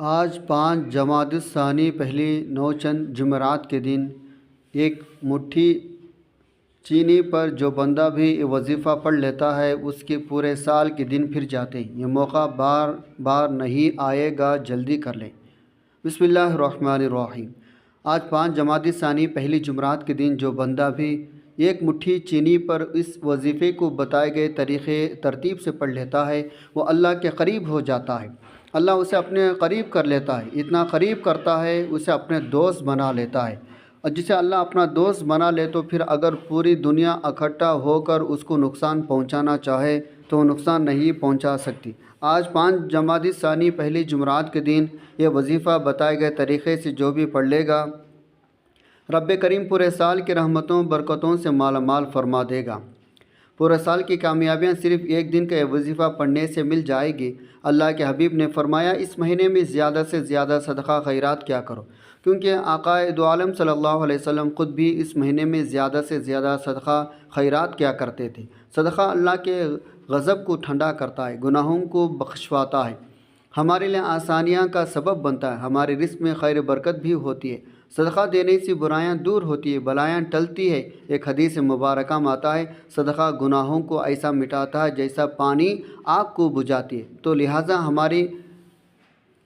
آج 5 جمادی الثانی پہلی نوچند جمعرات کے دن ایک مٹھی چینی پر جو بندہ بھی یہ وظیفہ پڑھ لیتا ہے اس کے پورے سال کے دن پھر جاتے ہیں۔ یہ موقع بار بار نہیں آئے گا، جلدی کر لیں۔ بسم اللہ الرحمن الرحیم۔ آج 5 جمادی الثانی پہلی جمعرات کے دن جو بندہ بھی ایک مٹھی چینی پر اس وظیفے کو بتائے گئے طریقے ترتیب سے پڑھ لیتا ہے وہ اللہ کے قریب ہو جاتا ہے۔ اللہ اسے اپنے قریب کر لیتا ہے، اتنا قریب کرتا ہے اسے اپنے دوست بنا لیتا ہے، اور جسے اللہ اپنا دوست بنا لے تو پھر اگر پوری دنیا اکٹھا ہو کر اس کو نقصان پہنچانا چاہے تو وہ نقصان نہیں پہنچا سکتی۔ آج 5 جمادی الثانی پہلی جمعرات کے دن یہ وظیفہ بتائے گئے طریقے سے جو بھی پڑھ لے گا رب کریم پورے سال کی رحمتوں برکتوں سے مالا مال فرما دے گا۔ پورے سال کی کامیابیاں صرف ایک دن کا یہ وظیفہ پڑھنے سے مل جائے گی۔ اللہ کے حبیب نے فرمایا اس مہینے میں زیادہ سے زیادہ صدقہ خیرات کیا کرو، کیونکہ آقائے دو عالم صلی اللہ علیہ وسلم خود بھی اس مہینے میں زیادہ سے زیادہ صدقہ خیرات کیا کرتے تھے۔ صدقہ اللہ کے غضب کو ٹھنڈا کرتا ہے، گناہوں کو بخشواتا ہے، ہمارے لیے آسانیاں کا سبب بنتا ہے، ہمارے رزق میں خیر برکت بھی ہوتی ہے۔ صدقہ دینے سے برائیاں دور ہوتی ہے، بلائیاں ٹلتی ہے۔ ایک حدیث مبارکہ میں آتا ہے صدقہ گناہوں کو ایسا مٹاتا ہے جیسا پانی آگ کو بجھاتی ہے۔ تو لہٰذا ہماری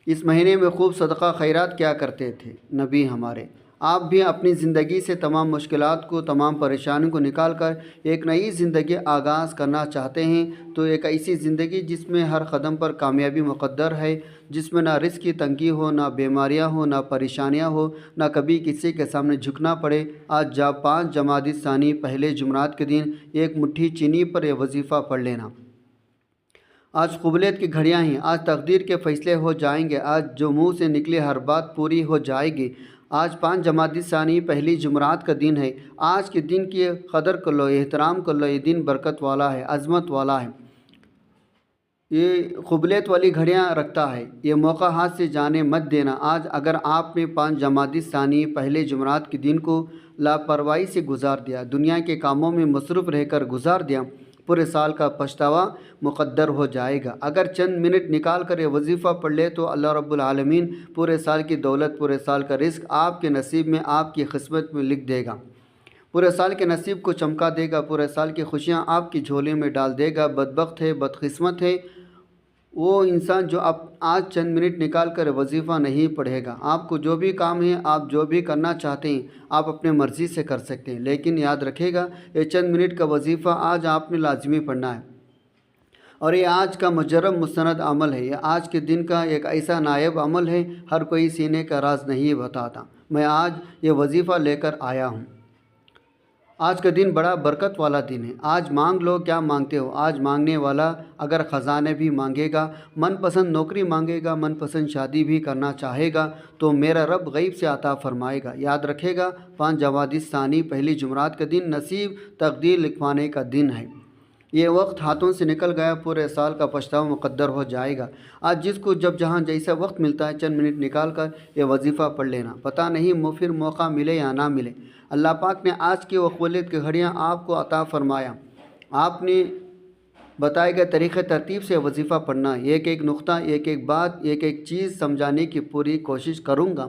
اس مہینے میں خوب صدقہ خیرات کیا کرتے تھے نبی ہمارے۔ آپ بھی اپنی زندگی سے تمام مشکلات کو، تمام پریشانیوں کو نکال کر ایک نئی زندگی آغاز کرنا چاہتے ہیں تو ایک ایسی زندگی جس میں ہر قدم پر کامیابی مقدر ہے، جس میں نہ رزق کی تنگی ہو، نہ بیماریاں ہو، نہ پریشانیاں ہو، نہ کبھی کسی کے سامنے جھکنا پڑے۔ آج 5 جمادی الثانی پہلے جمعرات کے دن ایک مٹھی چینی پر یہ وظیفہ پڑھ لینا۔ آج قبولیت کی گھڑیاں ہیں، آج تقدیر کے فیصلے ہو جائیں گے، آج جو منہ سے نکلے ہر بات پوری ہو جائے گی۔ آج 5 جمادی الثانی پہلی جمعرات کا دن ہے۔ آج کے دن کی قدر کر لو، احترام کر لو، یہ دن برکت والا ہے، عظمت والا ہے، یہ قبولیت والی گھڑیاں رکھتا ہے۔ یہ موقع ہاتھ سے جانے مت دینا۔ آج اگر آپ نے 5 جمادی الثانی پہلے جمعرات کے دن کو لاپرواہی سے گزار دیا، دنیا کے کاموں میں مصروف رہ کر گزار دیا، پورے سال کا پچھتاوا مقدر ہو جائے گا۔ اگر چند منٹ نکال کر یہ وظیفہ پڑھ لے تو اللہ رب العالمین پورے سال کی دولت، پورے سال کا رزق آپ کے نصیب میں، آپ کی قسمت میں لکھ دے گا، پورے سال کے نصیب کو چمکا دے گا، پورے سال کی خوشیاں آپ کی جھولی میں ڈال دے گا۔ بدبخت ہے، بدقسمت ہے وہ انسان جو آج چند منٹ نکال کر وظیفہ نہیں پڑھے گا۔ آپ کو جو بھی کام ہے، آپ جو بھی کرنا چاہتے ہیں، آپ اپنے مرضی سے کر سکتے ہیں، لیکن یاد رکھے گا یہ چند منٹ کا وظیفہ آج آپ نے لازمی پڑھنا ہے، اور یہ آج کا مجرب مستند عمل ہے، یہ آج کے دن کا ایک ایسا نائب عمل ہے ہر کوئی سینے کا راز نہیں بتاتا۔ میں آج یہ وظیفہ لے کر آیا ہوں۔ آج کا دن بڑا برکت والا دن ہے۔ آج مانگ لو کیا مانگتے ہو۔ آج مانگنے والا اگر خزانے بھی مانگے گا، من پسند نوکری مانگے گا، من پسند شادی بھی کرنا چاہے گا تو میرا رب غیب سے عطا فرمائے گا۔ یاد رکھے گا 5 جمادی الثانی پہلی جمعرات کا دن نصیب تقدیر لکھوانے کا دن ہے۔ یہ وقت ہاتھوں سے نکل گیا، پورے سال کا پچھتاوا مقدر ہو جائے گا۔ آج جس کو جب جہاں جیسا وقت ملتا ہے چند منٹ نکال کر یہ وظیفہ پڑھ لینا، پتہ نہیں پھر موقع ملے یا نہ ملے۔ اللہ پاک نے آج کی قبولیت کی گھڑیاں آپ کو عطا فرمایا۔ آپ نے بتائے گئے طریقے ترتیب سے وظیفہ پڑھنا، ایک ایک نقطہ، ایک ایک بات، ایک ایک چیز سمجھانے کی پوری کوشش کروں گا۔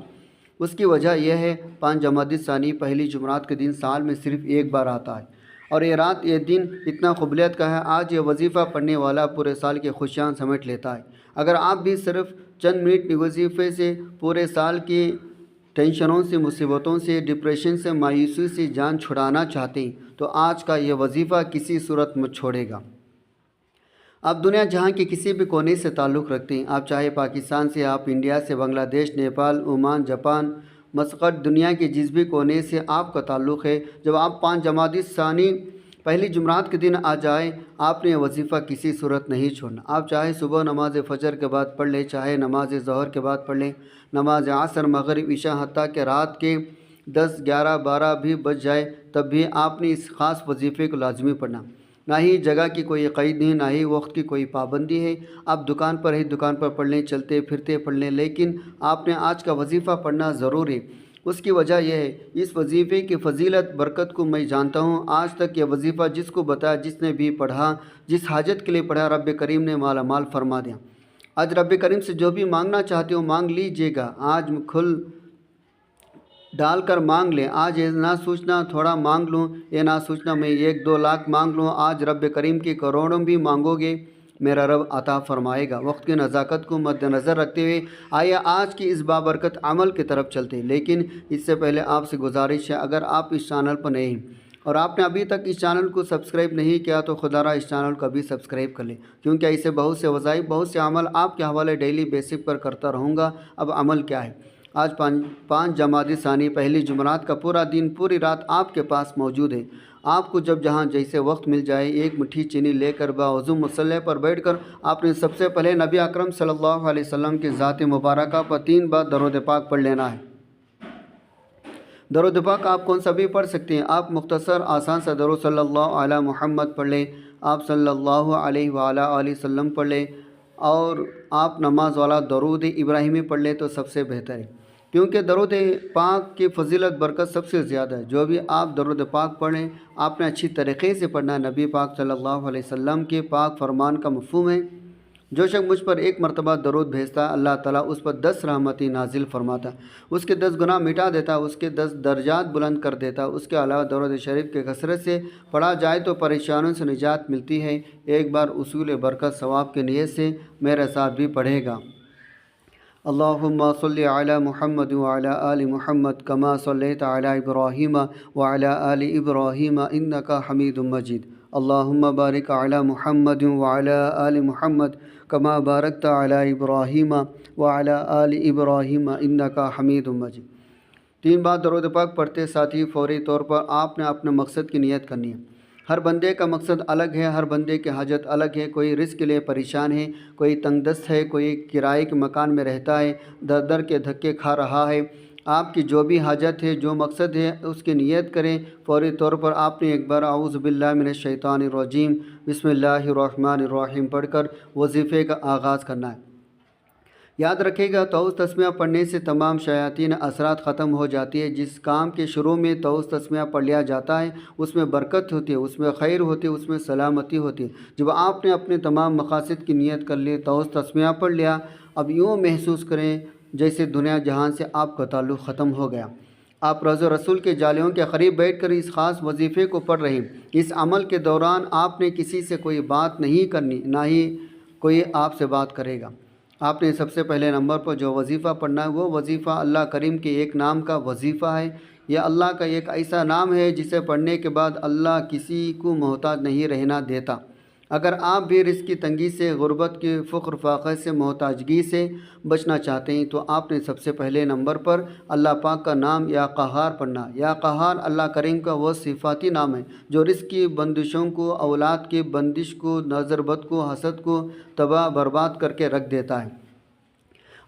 اس کی وجہ یہ ہے 5 جمادی الثانی پہلی جمعرات کے دن سال میں صرف ایک بار آتا ہے، اور یہ رات، یہ دن اتنا قبولیت کا ہے۔ آج یہ وظیفہ پڑھنے والا پورے سال کی خوشیاں سمیٹ لیتا ہے۔ اگر آپ بھی صرف چند منٹ وظیفے سے پورے سال کی ٹینشنوں سے، مصیبتوں سے، ڈپریشن سے، مایوسی سے جان چھڑانا چاہتے ہیں تو آج کا یہ وظیفہ کسی صورت مت چھوڑے گا۔ آپ دنیا جہاں کے کسی بھی کونے سے تعلق رکھتے ہیں، آپ چاہے پاکستان سے، آپ انڈیا سے، بنگلہ دیش، نیپال، عمان، جاپان، مسقط، دنیا کے جس بھی کونے سے آپ کا تعلق ہے، جب آپ 5 جمادی الثانی پہلی جمعرات کے دن آ جائیں، آپ نے یہ وظیفہ کسی صورت نہیں چھوڑنا۔ آپ چاہے صبح نماز فجر کے بعد پڑھ لیں، چاہے نماز ظہر کے بعد پڑھ لیں، نماز عصر، مغرب، عشاء، حتیٰ کہ رات کے 10، 11، 12 بھی بج جائے تب بھی آپ نے اس خاص وظیفے کو لازمی پڑھنا۔ نہ ہی جگہ کی کوئی قید ہے، نہ ہی وقت کی کوئی پابندی ہے۔ آپ دکان پر ہی دکان پر پڑھ لیں، چلتے پھرتے پڑھ لیں، لیکن آپ نے آج کا وظیفہ پڑھنا ضرور ہے۔ اس کی وجہ یہ ہے، اس وظیفے کی فضیلت برکت کو میں جانتا ہوں۔ آج تک یہ وظیفہ جس کو بتایا، جس نے بھی پڑھا، جس حاجت کے لیے پڑھا، رب کریم نے مالا مال فرما دیا۔ آج رب کریم سے جو بھی مانگنا چاہتے ہو مانگ لیجیے گا، آج کھل ڈال کر مانگ لیں۔ آج یہ نہ سوچنا تھوڑا مانگ لوں، یہ نہ سوچنا میں 1-2 لاکھ مانگ لوں۔ آج رب کریم کی کروڑوں بھی مانگو گے، میرا رب عطا فرمائے گا۔ وقت کی نزاکت کو مد نظر رکھتے ہوئے آئیے آج کی اس بابرکت عمل کی طرف چلتے ہیں، لیکن اس سے پہلے آپ سے گزارش ہے، اگر آپ اس چینل پر نئے ہیں اور آپ نے ابھی تک اس چینل کو سبسکرائب نہیں کیا تو خدا را اس چینل کو ابھی سبسکرائب کر لیں، کیونکہ ایسے بہت سے وظائف، بہت سے عمل آپ کے حوالے ڈیلی بیسک پر کرتا رہوں گا۔ اب عمل کیا ہے؟ آج 5 جمادی ثانی پہلی جمعرات کا پورا دن پوری رات آپ کے پاس موجود ہے۔ آپ کو جب جہاں جیسے وقت مل جائے، ایک مٹھی چینی لے کر باوضو مصلی پر بیٹھ کر آپ نے سب سے پہلے نبی اکرم صلی اللہ علیہ وسلم کی ذات مبارکہ پر 3 بار درود پاک پڑھ لینا ہے۔ درود پاک آپ کون سا بھی پڑھ سکتے ہیں، آپ مختصر آسان سا درود صلی اللہ علیہ محمد پڑھ لیں، آپ صلی اللہ علیہ وآلہ وسلم پڑھ لیں، اور آپ نماز والا درود ابراہیمی پڑھ لیں تو سب سے بہتر ہے، کیونکہ درود پاک کی فضیلت برکت سب سے زیادہ ہے۔ جو بھی آپ درود پاک پڑھیں آپ نے اچھی طریقے سے پڑھنا ہے۔ نبی پاک صلی اللہ علیہ وسلم کے پاک فرمان کا مفہوم ہے، جو شخص مجھ پر 1 مرتبہ درود بھیجتا ہے اللہ تعالیٰ اس پر 10 رحمتی نازل فرماتا، اس کے 10 گناہ مٹا دیتا، اس کے 10 درجات بلند کر دیتا۔ اس کے علاوہ درود شریف کے کثرت سے پڑھا جائے تو پریشانوں سے نجات ملتی ہے۔ ایک بار اصول برکت ثواب کی نیت سے میرے ساتھ بھی پڑھے گا۔ اللہم صلی علی محمد وعلی آل محمد کما صلیت علی ابراہیم وعلی آل ابراہیم انک حمید مجید۔ اللہم بارک علی محمد وعلی آل محمد کما بارکت علی ابراہیم وعلی آل ابراہیم انک حمید مجید۔ 3 بار درود پاک پڑھتے ساتھ ہی فوری طور پر آپ نے اپنے مقصد کی نیت کرنی ہے۔ ہر بندے کا مقصد الگ ہے، ہر بندے کی حاجت الگ ہے۔ کوئی رزق کے لیے پریشان ہے، کوئی تنگ دست ہے، کوئی کرائے کے مکان میں رہتا ہے، در در کے دھکے کھا رہا ہے۔ آپ کی جو بھی حاجت ہے، جو مقصد ہے، اس کی نیت کریں۔ فوری طور پر آپ نے ایک بار اعوذ باللہ من الشیطان الرجیم بسم اللہ الرحمن الرحیم پڑھ کر وظیفے کا آغاز کرنا ہے۔ یاد رکھے گا طاؤس تسمیہ پڑھنے سے تمام شیاطین اثرات ختم ہو جاتی ہے۔ جس کام کے شروع میں طاؤس تسمیہ پڑھ لیا جاتا ہے اس میں برکت ہوتی ہے، اس میں خیر ہوتی ہے، اس میں سلامتی ہوتی ہے۔ جب آپ نے اپنے تمام مقاصد کی نیت کر لی، طاؤس تسمیہ پڑھ لیا، اب یوں محسوس کریں جیسے دنیا جہان سے آپ کا تعلق ختم ہو گیا۔ آپ روضہ رسول کے جالیوں کے قریب بیٹھ کر اس خاص وظیفے کو پڑھ رہے ہیں۔ اس عمل کے دوران آپ نے کسی سے کوئی بات نہیں کرنی، نہ ہی کوئی آپ سے بات کرے گا۔ آپ نے سب سے پہلے نمبر پر جو وظیفہ پڑھنا ہے وہ وظیفہ اللہ کریم کے ایک نام کا وظیفہ ہے۔ یہ اللہ کا ایک ایسا نام ہے جسے پڑھنے کے بعد اللہ کسی کو محتاج نہیں رہنا دیتا۔ اگر آپ بھی رزق کی تنگی سے، غربت کے فقر فاقہ سے، محتاجگی سے بچنا چاہتے ہیں تو آپ نے سب سے پہلے نمبر پر اللہ پاک کا نام یا قہار پڑھنا۔ یا قہار اللہ کریم کا وہ صفاتی نام ہے جو رزق کی بندشوں کو، اولاد کی بندش کو، نظر بد کو، حسد کو تباہ برباد کر کے رکھ دیتا ہے۔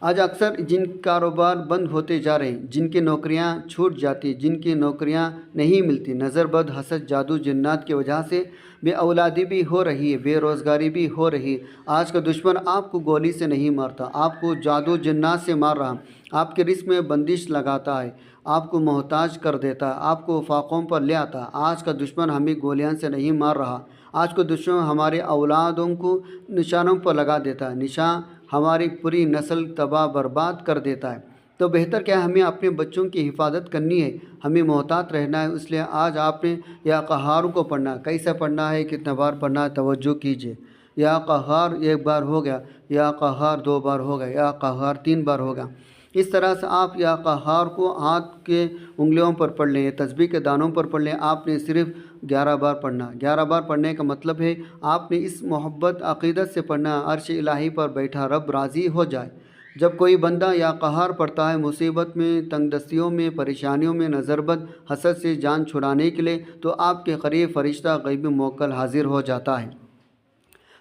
آج اکثر جن کاروبار بند ہوتے جا رہے ہیں، جن کی نوکریاں چھوٹ جاتی، جن کی نوکریاں نہیں ملتی، نظر بد، حسد، جادو، جنات کی وجہ سے بے اولادی بھی ہو رہی ہے، بے روزگاری بھی ہو رہی ہے۔ آج کا دشمن آپ کو گولی سے نہیں مارتا، آپ کو جادو جنات سے مار رہا، آپ کے رزق میں بندش لگاتا ہے، آپ کو محتاج کر دیتا ہے، آپ کو فاقوں پر لے آتا ہے۔ آج کا دشمن ہمیں گولیاں سے نہیں مار رہا، آج کا دشمن ہمارے اولادوں کو نشانوں پر لگا دیتا ہے، نشان ہماری پوری نسل تباہ برباد کر دیتا ہے۔ تو بہتر کیا ہے، ہمیں اپنے بچوں کی حفاظت کرنی ہے، ہمیں محتاط رہنا ہے۔ اس لیے آج آپ نے یا قہار کو پڑھنا، کیسے پڑھنا ہے، کتنے بار پڑھنا ہے، توجہ کیجیے۔ یا قہار 1 بار ہو گیا، یا قہار 2 بار ہو گیا، یا قہار 3 بار ہوگا۔ اس طرح سے آپ یا قہار کو ہاتھ کے انگلیوں پر پڑھ لیں، تسبیح کے دانوں پر پڑھ لیں۔ آپ نے صرف 11 بار پڑھنا۔ 11 بار پڑھنے کا مطلب ہے آپ نے اس محبت عقیدت سے پڑھنا، عرش الہی پر بیٹھا رب راضی ہو جائے۔ جب کوئی بندہ یا قہار پڑھتا ہے مصیبت میں، تنگ دستیوں میں، پریشانیوں میں، نظر بد، حسد سے جان چھڑانے کے لیے، تو آپ کے قریب فرشتہ غیبی موکل حاضر ہو جاتا ہے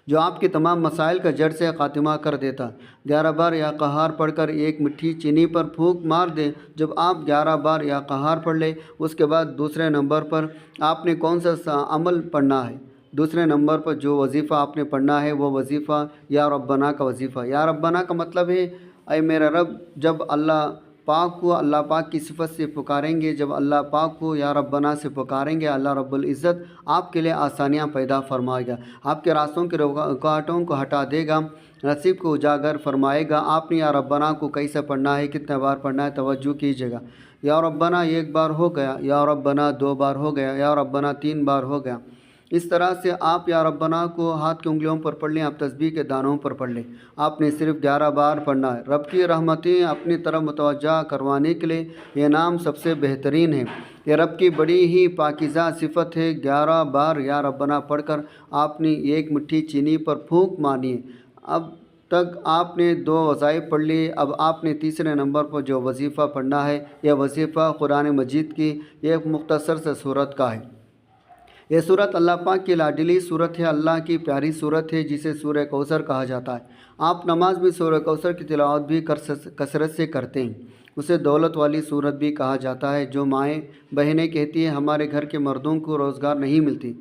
جو آپ کے تمام مسائل کا جڑ سے خاتمہ کر دیتا۔ 11 بار یا قہار پڑھ کر ایک مٹھی چینی پر پھونک مار دیں۔ جب آپ 11 بار یا قہار پڑھ لیں، اس کے بعد دوسرے نمبر پر آپ نے کون سا عمل پڑھنا ہے؟ دوسرے نمبر پر جو وظیفہ آپ نے پڑھنا ہے وہ وظیفہ یا ربنا کا وظیفہ۔ یا ربنا کا مطلب ہے اے میرا رب، جب اللہ پاک کو اللہ پاک کی صفت سے پکاریں گے، جب اللہ پاک کو یا ربنا سے پکاریں گے، اللہ رب العزت آپ کے لیے آسانیاں پیدا فرمائے گا، آپ کے راستوں کے رکاوٹوں کو ہٹا دے گا، نصیب کو اجاگر فرمائے گا۔ آپ نے یا ربنا کو کیسے پڑھنا ہے، کتنے بار پڑھنا ہے، توجہ کیجیے گا۔ یا ربنا ایک بار ہو گیا، یا ربنا دو بار ہو گیا، یا ربنا تین بار ہو گیا۔ اس طرح سے آپ یا ربنا کو ہاتھ کی انگلیوں پر پڑھ لیں، آپ تسبیح کے دانوں پر پڑھ لیں۔ آپ نے صرف 11 بار پڑھنا ہے۔ رب کی رحمتیں اپنی طرف متوجہ کروانے کے لیے یہ نام سب سے بہترین ہے۔ یہ رب کی بڑی ہی پاکیزہ صفت ہے۔ 11 بار یا ربنا پڑھ کر آپ نے ایک مٹھی چینی پر پھونک مارنی ہے۔ اب تک آپ نے 2 وظائف پڑھ لیے۔ اب آپ نے تیسرے نمبر پر جو وظیفہ پڑھنا ہے، یہ وظیفہ قرآن مجید کی ایک مختصر سے صورت کا ہے۔ یہ صورت اللہ پاک کی لاڈلی صورت ہے، اللہ کی پیاری صورت ہے، جسے سورہ کوثر کہا جاتا ہے۔ آپ نماز میں سورہ کوثر کی تلاوت بھی کثرت سے کرتے ہیں۔ اسے دولت والی صورت بھی کہا جاتا ہے۔ جو مائیں بہنیں کہتی ہیں ہمارے گھر کے مردوں کو روزگار نہیں ملتی،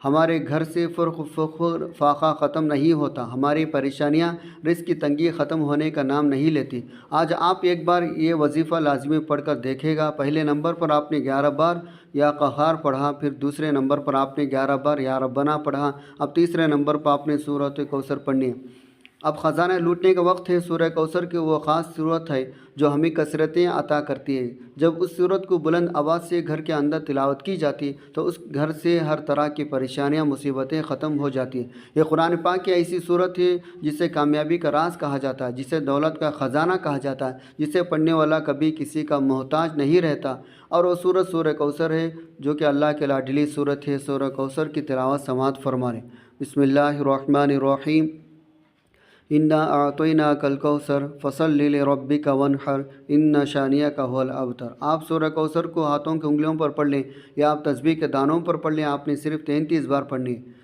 ہمارے گھر سے فخر فاقہ ختم نہیں ہوتا، ہماری پریشانیاں رزق کی تنگی ختم ہونے کا نام نہیں لیتی، آج آپ ایک بار یہ وظیفہ لازمی پڑھ کر دیکھے گا۔ پہلے نمبر پر آپ نے 11 بار یا قہار پڑھا، پھر دوسرے نمبر پر آپ نے 11 بار یا ربنا پڑھا، اب تیسرے نمبر پر آپ نے سورۃ کوثر پڑھنی ہے۔ اب خزانہ لوٹنے کا وقت ہے۔ سورہ کوثر کی وہ خاص صورت ہے جو ہمیں کثرتیں عطا کرتی ہے۔ جب اس صورت کو بلند آواز سے گھر کے اندر تلاوت کی جاتی تو اس گھر سے ہر طرح کی پریشانیاں مصیبتیں ختم ہو جاتی ہیں۔ یہ قرآن پاک کی ایسی صورت ہے جسے کامیابی کا راز کہا جاتا ہے، جسے دولت کا خزانہ کہا جاتا ہے، جسے پڑھنے والا کبھی کسی کا محتاج نہیں رہتا، اور وہ صورت سورہ کوثر ہے جو کہ اللہ کے لاڈلی صورت ہے۔ سورہ کوثر کی تلاوت سماعت فرما لیں۔ بسم اللہ الرحمن الرحیم۔ انا اعطیناک الکوثر فصلی لربک وانحر ان شانئک ھو الابتر۔ آپ سورہ کوثر کو ہاتھوں کی انگلیوں پر پڑھ لیں یا آپ تسبیح کے دانوں پر پڑھ لیں۔ آپ نے صرف 33 بار پڑھنی ہے۔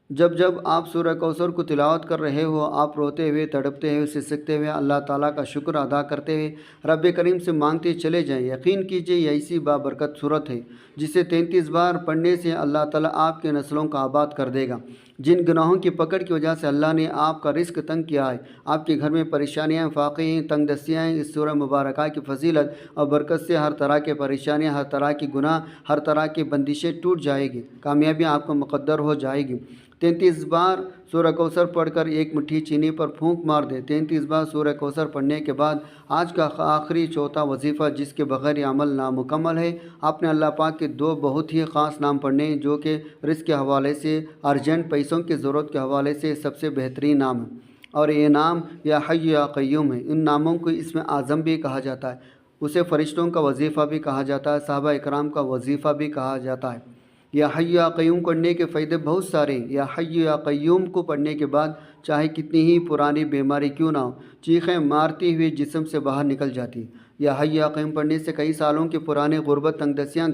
جب آپ سورہ کوثر کو تلاوت کر رہے ہو، آپ روتے ہوئے، تڑپتے ہوئے، سسکتے ہوئے، اللہ تعالیٰ کا شکر ادا کرتے ہوئے رب کریم سے مانگتے چلے جائیں۔ یقین کیجئے یہ ایسی بابرکت صورت ہے جسے 33 بار پڑھنے سے اللہ تعالیٰ آپ کے نسلوں کا آباد کر دے گا۔ جن گناہوں کی پکڑ کی وجہ سے اللہ نے آپ کا رزق تنگ کیا ہے، آپ کے گھر میں پریشانیاں، فاقے ہیں، تنگ دستیاں ہیں، اس سورہ مبارکہ کی فضیلت اور برکت سے ہر طرح کے پریشانیاں، ہر طرح کی گناہ، ہر طرح کی بندشیں ٹوٹ جائے گی، کامیابیاں آپ کو مقدر ہو جائے گی۔ 33 بار سورہ کوثر پڑھ کر ایک مٹھی چینی پر پھونک مار دے۔ 33 بار سورہ کوثر پڑھنے کے بعد آج کا آخری چوتھا وظیفہ جس کے بغیر یہ عمل نامکمل ہے، آپ نے اللہ پاک کے 2 بہت ہی خاص نام پڑھنے ہیں جو کہ رزق کے حوالے سے، ارجنٹ پیسوں کی ضرورت کے حوالے سے سب سے بہترین نام ہے، اور یہ نام یا حی یا قیوم ہے۔ ان ناموں کو اسم اعظم بھی کہا جاتا ہے، اسے فرشتوں کا وظیفہ بھی کہا جاتا ہے، صحابہ اکرام کا وظیفہ بھی کہا جاتا ہے۔ یا حی یا قیوم پڑھنے کے فائدے بہت سارے ہیں۔ یا حی یا قیوم کو پڑھنے کے بعد چاہے کتنی ہی پرانی بیماری کیوں نہ ہو، چیخیں مارتی ہوئی جسم سے باہر نکل جاتی۔ یا حی یا قیوم پڑھنے سے کئی سالوں کی پرانے غربت، تنگ دستیاں،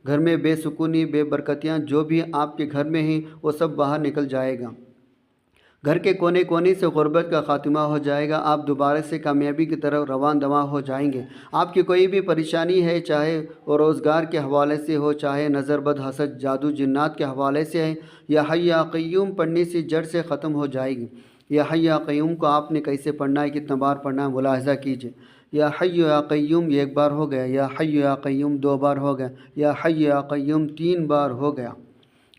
گھر میں بے سکونی، بے برکتیاں جو بھی آپ کے گھر میں ہیں وہ سب باہر نکل جائے گا۔ گھر کے کونے کونے سے غربت کا خاتمہ ہو جائے گا، آپ دوبارہ سے کامیابی کی طرف رواں دواں ہو جائیں گے۔ آپ کی کوئی بھی پریشانی ہے، چاہے وہ روزگار کے حوالے سے ہو، چاہے نظر بد، حسد، جادو، جنات کے حوالے سے ہے، یا حی یا قیوم پڑھنے سے جڑ سے ختم ہو جائے گی۔ یا حی یا قیوم کو آپ نے کیسے پڑھنا ہے، کتنا بار پڑھنا ہے، ملاحظہ کیجیے۔ یا حی یا قیوم 1 بار ہو گیا، یا حی یا قیوم 2 بار ہو گیا، یا حی یا قیوم 3 بار ہو گیا۔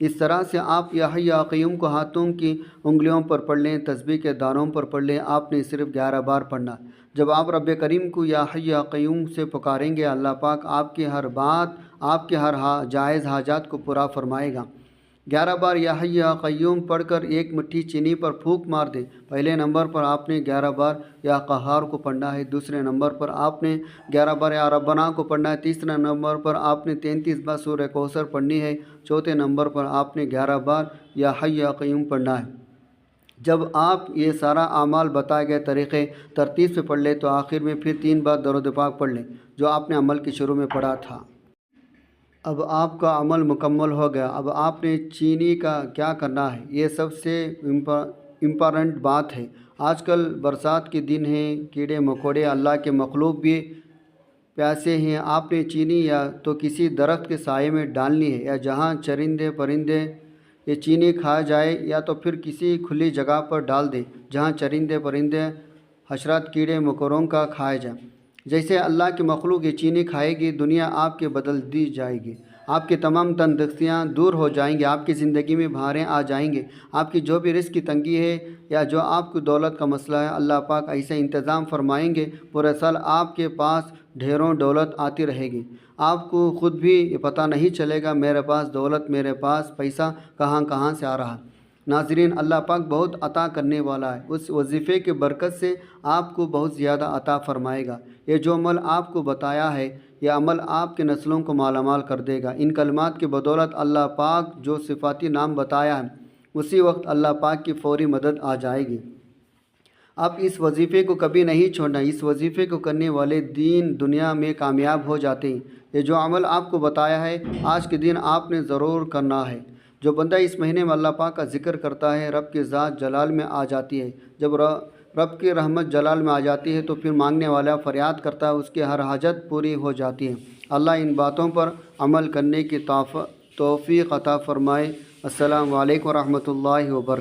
اس طرح سے آپ یا حی یا قیوم کو ہاتھوں کی انگلیوں پر پڑھ لیں، تسبیح کے دانوں پر پڑھ لیں۔ آپ نے صرف 11 بار پڑھنا۔ جب آپ رب کریم کو یا حی یا قیوم سے پکاریں گے، اللہ پاک آپ کی ہر بات، آپ کے ہر جائز حاجات کو پورا فرمائے گا۔ 11 بار یا حی یا قیوم پڑھ کر ایک مٹھی چینی پر پھونک مار دیں۔ پہلے نمبر پر آپ نے 11 بار یا قہار کو پڑھنا ہے، دوسرے نمبر پر آپ نے 11 بار یا ربنا کو پڑھنا ہے، تیسرے نمبر پر آپ نے 33 بار سورہ کوثر پڑھنی ہے، چوتھے نمبر پر آپ نے 11 بار یا حی یا قیوم پڑھنا ہے۔ جب آپ یہ سارا اعمال بتائے گئے طریقے ترتیب سے پڑھ لیں تو آخر میں پھر 3 بار درود پاک پڑھ لیں جو آپ نے عمل کے شروع میں پڑھا تھا۔ اب آپ کا عمل مکمل ہو گیا۔ اب آپ نے چینی کا کیا کرنا ہے، یہ سب سے امپارٹنٹ بات ہے۔ آج کل برسات کے دن ہیں، کیڑے مکوڑے، اللہ کے مخلوق بھی پیاسے ہیں۔ آپ نے چینی یا تو کسی درخت کے سائے میں ڈالنی ہے، یا جہاں چرندے پرندے یہ چینی کھا جائے، یا تو پھر کسی کھلی جگہ پر ڈال دیں جہاں چرندے پرندے، حشرات، کیڑے مکوڑوں کا کھائے جائیں۔ جیسے اللہ کی مخلوق یہ چینی کھائے گی، دنیا آپ کے بدل دی جائے گی، آپ کی تمام تندرستیاں دور ہو جائیں گی، آپ کی زندگی میں بہاریں آ جائیں گے، آپ کی جو بھی رزق کی تنگی ہے یا جو آپ کو دولت کا مسئلہ ہے، اللہ پاک ایسے انتظام فرمائیں گے، پورے سال آپ کے پاس ڈھیروں دولت آتی رہے گی، آپ کو خود بھی یہ پتہ نہیں چلے گا میرے پاس دولت، میرے پاس پیسہ کہاں کہاں سے آ رہا۔ ناظرین، اللہ پاک بہت عطا کرنے والا ہے، اس وظیفے کی برکت سے آپ کو بہت زیادہ عطا فرمائے گا۔ یہ جو عمل آپ کو بتایا ہے، یہ عمل آپ کے نسلوں کو مالا مال کر دے گا۔ ان کلمات کی بدولت اللہ پاک جو صفاتی نام بتایا ہے، اسی وقت اللہ پاک کی فوری مدد آ جائے گی۔ آپ اس وظیفے کو کبھی نہیں چھوڑنا، اس وظیفے کو کرنے والے دین دنیا میں کامیاب ہو جاتے ہیں۔ یہ جو عمل آپ کو بتایا ہے، آج کے دن آپ نے ضرور کرنا ہے۔ جو بندہ اس مہینے میں اللہ پاک کا ذکر کرتا ہے، رب کی ذات جلال میں آ جاتی ہے۔ جب رب کی رحمت جلال میں آ جاتی ہے تو پھر مانگنے والا فریاد کرتا ہے، اس کی ہر حاجت پوری ہو جاتی ہے۔ اللہ ان باتوں پر عمل کرنے کی توفیق عطا فرمائے۔ السلام علیکم ورحمۃ اللہ وبرکاتہ۔